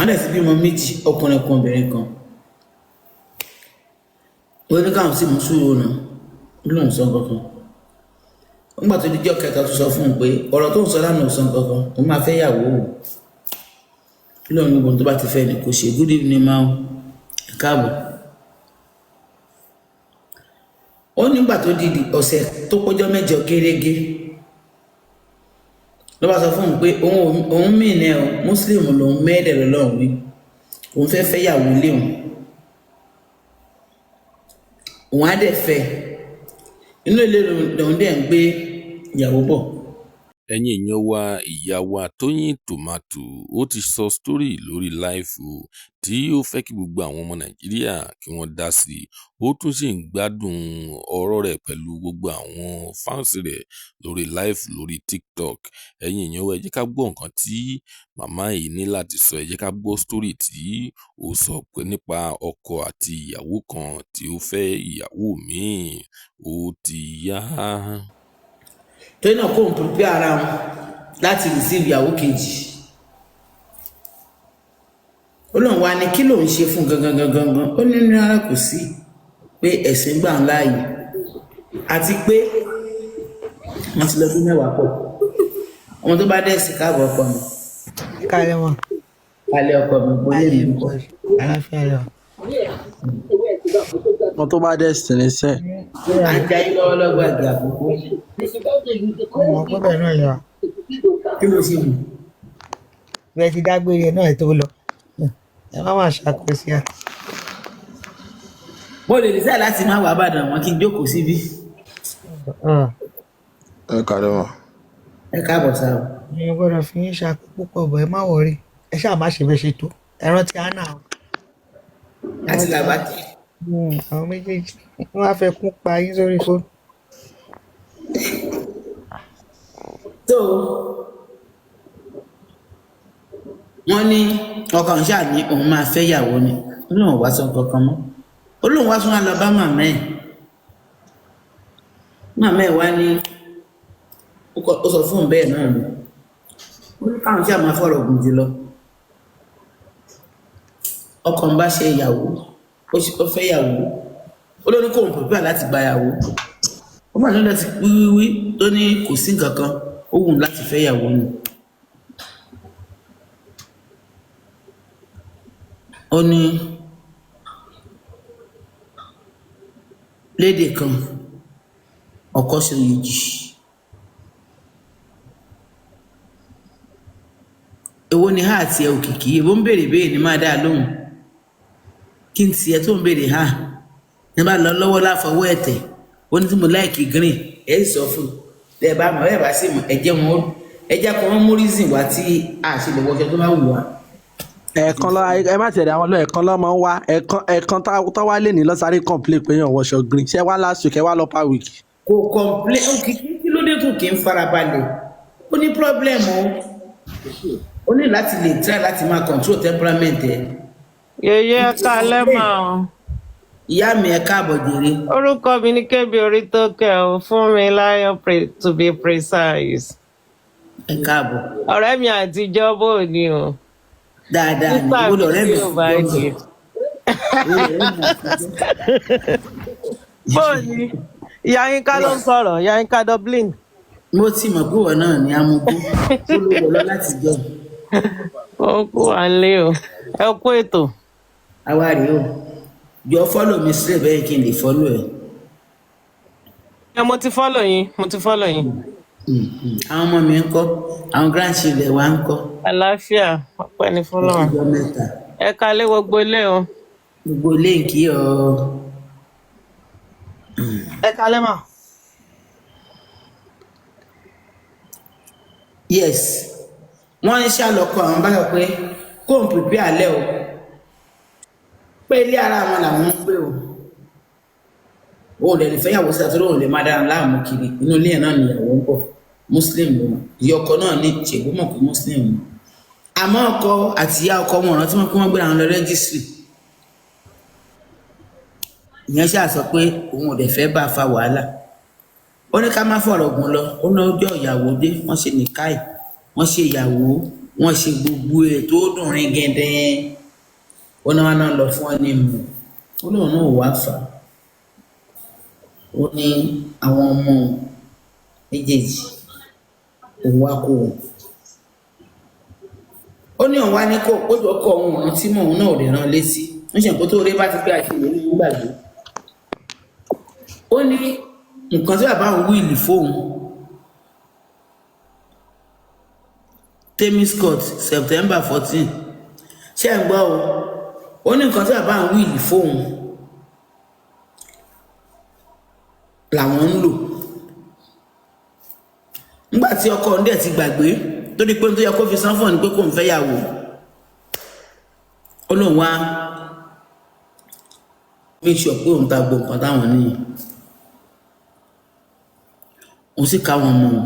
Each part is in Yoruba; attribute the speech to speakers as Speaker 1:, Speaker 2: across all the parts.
Speaker 1: wọ́n dẹ̀ ti bímọ méjì ọkùnrin kan obìnrin kan ó ní káwọn sì mú sùúrù náà lóun sọ kankan nígbà tó dijọ́ kẹta tó sọ fún un pé ọ̀rọ̀ tó ń sọ lánàá sọ kankan òun máa fẹ́ yàwó o lóun ní gbogbo tó bá ti fẹ́ ní kò ṣe good evening máa ń káàbọ̀ ó nígbà tó di ọ̀sẹ̀ tó pọ́jọ́ mẹ́jọ gérégé ló bá sọ fún un pé òun mìíràn o muslim lòun mẹ́ẹ̀dẹ̀ lọ́lọ́run wí òun fẹ́ fẹ́ yàwó lé òun á dẹ̀ fẹ́ inú ilé lòun dẹ̀ ń gbé ìyàwó bọ̀.
Speaker 2: ẹ̀yin èèyàn wa ìyá wa Tóyìn Tòmátò ó ti sọ sítórì lórí láìfù tí ó fẹ́ kí gbogbo àwọn ọmọ Nàìjíríà kí wọ́n dá sí i ó tún sì ń gbádùn ọ̀rọ̀ rẹ̀ pẹ̀lú gbogbo àwọn fáǹsì rẹ̀ lórí láìfù lórí TikTok. ẹ̀yin èèyàn wa ẹ jẹ́ ká gbọ́ nǹkan tí màmá yìí ní láti sọ, ẹ jẹ́ ká gbọ́ sítórì tí ó sọ pé nípa ọkọ àti ìyàwó kan tí ó fẹ́ ìyàwó míì ó ti yá.
Speaker 1: torí náà kò ń pèpè ara wọn láti receive ìyàwó kejì ó lóun wá ní kí lòun ṣe fún gangan ó ní rárá kò sí pé ẹ̀sìn gbà ń láàyè àti pé wọ́n ti lọ́dún mẹ́wàá pọ̀ ọmọ tó bá dẹ̀ sí káàbọ̀ ọkọ mi.
Speaker 3: kálẹ̀ wọn.
Speaker 1: kálẹ̀ ọkọ mi bóyá mi kọ́.
Speaker 3: àlàáfíà lọ.
Speaker 4: wọn tó bá dẹ̀ sí ní sẹ́.
Speaker 1: ajá yín lọ́wọ́ lọ́gbà ìgbà àkókò.
Speaker 3: ọmọ ọgbọ́n bẹ́ẹ̀ náà lọ.
Speaker 1: kí ló ṣe mú.
Speaker 3: bẹ́ẹ̀ ti dágbére náà tó lọ ẹ má máa ṣàkóso à.
Speaker 1: mo lè decide láti má wà Ìbàdàn wọn kí n jókòó síbí.
Speaker 4: ẹ kàlẹ́ wọn.
Speaker 1: ẹ káàbọ̀ sáà.
Speaker 3: ẹ gbọ́dọ̀ fi yín ṣàkó púpọ̀ bọ̀ ẹ má wọrí ẹ ṣáà má ṣe bẹ́ẹ̀ ṣe tó ẹ rántí àná.
Speaker 1: láti làbàtì.
Speaker 3: àwọn méjèèjì wọn á fẹ́ kún pa yín sórí fóònù.
Speaker 1: tó wọ́n ní ọkàn ṣáà ní òun máa fẹ́ yàwó ni ó lóun wá sọ kankan mọ́ ó lóun wá tún wá lọ bá màmá ẹ̀ wá ní ó sọ fún un bẹ́ẹ̀ náà ni ó ní káwọn ṣáà máa fọ̀rọ̀ gùn jùlọ ọkàn bá ṣe ìyàwó ó fẹ́ yàwó ó lóní kóun pèpè láti gba yàwó ó mà lọ́dọ̀ ti wíwí tó ní kò sí nǹkan kan ó wù ú láti fẹ́ yàwó ni. ó ní lédè kan ọkọ ṣe yìí èwo ni ha àti ẹ òkìkí èwo ń béèrè béèrè ní máa dá a lóhùn kí n tiẹ̀ tó ń béèrè ha ní bá lọ lọ́wọ́ láfọwọ́ ẹ̀tẹ̀ ó ní tí mo láìkì green ẹ̀ sọ fún ẹ bá mọ̀ ẹ bá sì mọ̀ ẹ̀jẹ̀ kan wọ́n mú reason wá tí a ṣe lè wọṣọ tó bá wù wá.
Speaker 4: ẹ̀ẹ̀kan lọ ẹ má tẹ̀lé àwọn lọ ẹ̀ẹ̀kan lọ máa ń wá ẹ̀ẹ̀kan tó wá lè ní lọ́sàárì complain pé yàn wọṣọ green ṣé wá last week ẹ wá lọ per week.
Speaker 1: kò complain kí ló dé tó kì í farabalẹ̀ ó ní problem ó ní láti lè try láti máa control temperament ẹ̀.
Speaker 5: yèyé ẹ̀ka lẹ́mà o.
Speaker 1: ìyá mi ẹ káàbọ̀ jèrè.
Speaker 5: orúkọ mi ní Kẹ́mi Orítókẹ́ o Fúnmiláyọ̀ to be precise.
Speaker 1: ẹ káàbọ̀.
Speaker 5: ọ̀rẹ́ mi àtijọ́ bò ní o.
Speaker 1: dáadáa ní ìwúlò ọ̀rẹ́ mi àtijọ́
Speaker 5: bò ní. ìyá yín ká ló ń sọ̀rọ̀ ìyá yín ká Dublin.
Speaker 1: mo ti mọ̀ pé ìwọ náà ní amúgbó tó ló wọ lọ láti jọ.
Speaker 5: ó kú à ń lé o ẹ kú ètò.
Speaker 1: àwa rèé o jọ fọ́lọ̀ mi sílẹ̀ bẹ́ẹ̀ kí n lè fọ́lọ̀ ẹ̀.
Speaker 5: mo ti fọ́lọ̀ yín.
Speaker 1: àwọn ọmọ mi ń kọ́ àwọn grandchildren wa ń kọ́.
Speaker 5: àlàáfíà ọpẹ́ ní fọ́lọ́run.
Speaker 1: ọjọ́ mẹ́ta.
Speaker 5: ẹ kalẹ̀ gbogbo ilé o.
Speaker 1: gbogbo ilé kí ọ.
Speaker 3: ẹ kalẹ́ mà.
Speaker 1: yes wọ́n ń ṣàlọ́kọ̀ àwọn bá sọ pé kó n pèpè alẹ́ o pé ilé ara wọn làwọn ń gbé o òun lè fẹ́ yàwó sí àtúrò òun lè má dára láàmú kiri inú ilé yẹn náà nìyàwó ń bọ̀ muslim ló mọ̀ ìyá ọkọ náà ní ṣègbó mọ̀ pé muslim ni àmọ́ ọkọ àti ìyá ọkọ wọn rántí wọn pé wọ́n gbéra wọn lọ rẹ́gísírì ìyẹn ṣáà sọ pé òun ò dẹ̀ fẹ́ bá a fa wàhálà ó ní ká má fọ̀rọ̀ gùn lọ ó ní ọjọ́ ìyàwó dé wọ́n ṣe nìkáì wọ́n ṣe ìyàwó wọ́n ṣe gbogbo ẹ̀ tó dùn rin gẹ́dẹ́ ó náà lọ fún ọ ní mu ó lóun náà wá fà á ó ní àwọn ọmọ méjèèjì òun wá kó wọn ó ní òun wá ní kó ojú ọkọ òun rántí mọ òun náà ò lè rán létí ń ṣe nǹkan tó rí bá ti pé àṣeyọrí ní gbàgbé ó ní nǹkan tí bàbá òun wíìlì fóun Temi Scott September 14 ṣé ń gbọ́ o ó ní nǹkan tí bàbá òun wíìlì fóun làwọn ń lò nígbà tí ọkọ òun dẹ̀ ti gbàgbé tó di pé tó yẹ kó fi san fún ọ ní pé kò ń fẹ́ yàwó ó lóun wá make sure pé òun ta gbọ́ nǹkan táwọn ní òun sì káwọn ọmọ wọn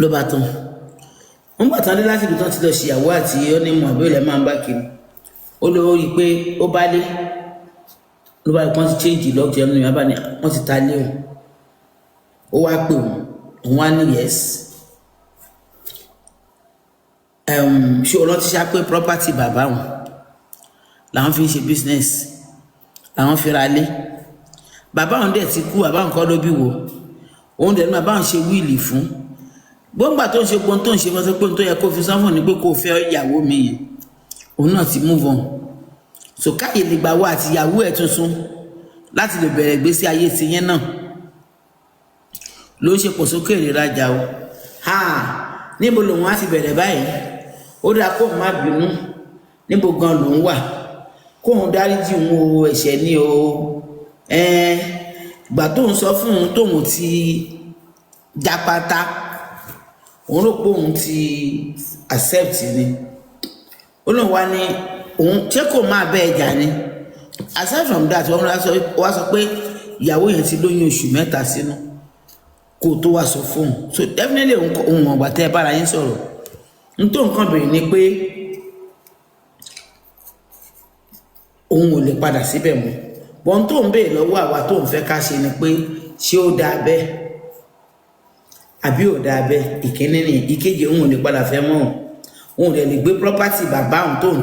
Speaker 1: ló bá tán wọn gbà tán dé láti ibi tán ti lọ ṣìyàwó àti ọ́nìmọ̀ àbí ilẹ̀ máa ń bá kiri ó lọ rí i pé ó bá lé ló bá rí i pé wọ́n ti change lọ́ọ̀kì ẹnu ìyá bá ní wọ́n ti ta lé òun ó wá pè òun wá ní yes ṣé o rántí ṣá pé property bàbá wọn làwọn fi ń ṣe business làwọn fi ra lé bàbá wọn dẹ̀ ti kú bàbá wọn kọ́ ló bí wo òun dẹ̀ ní bàbá wọn ṣe wíìlì fún gbọ́ngbà tó ń ṣe gbọ́n tó ń ṣe fọ́n tó pé tó yẹ kó fi sanfọ̀ ní pé kó fẹ́ ìyàwó mi yẹn òun náà ti move on so káyè lè gbà wá àti ìyàwó ẹ̀ tuntun láti lè bẹ̀rẹ̀ ìgbésí ayé ti yẹn náà ló ń ṣe pọ̀ sókè ìrajà o níbo lòun á ti bẹ̀rẹ̀ báyìí ó dáa kó má bínú níbo gan lòun wà kóun dáríjì òun o ẹ̀ṣẹ̀ ní o ìgbà tóun sọ fún òun tóun ti jápátá òun rò pé òun ti accept ni ó lóun wá ní òun ṣé kò máa bẹ ẹjà ni aside from that wọ́n wá sọ pé ìyàwó yẹn ti lóyún oṣù 3 sínú kó tó wá sọ fóun so definitely òun ọ̀gbà tẹ́ ẹ bára yín sọ̀rọ̀ n tó nǹkan bèrè ni pé òun ò lè padà síbẹ̀ mọ́ bọ́n tó ń bèèrè lọ́wọ́ àwa tó ń fẹ́ ká ṣe ni pé ṣé ó dáa bẹ́ẹ̀ àbí ò dáa bẹ́ẹ̀ ìkíní ni ìkejì òun ò lè padà fẹ́ mọ́ òun ò lè gbé property bàbá òun tó ń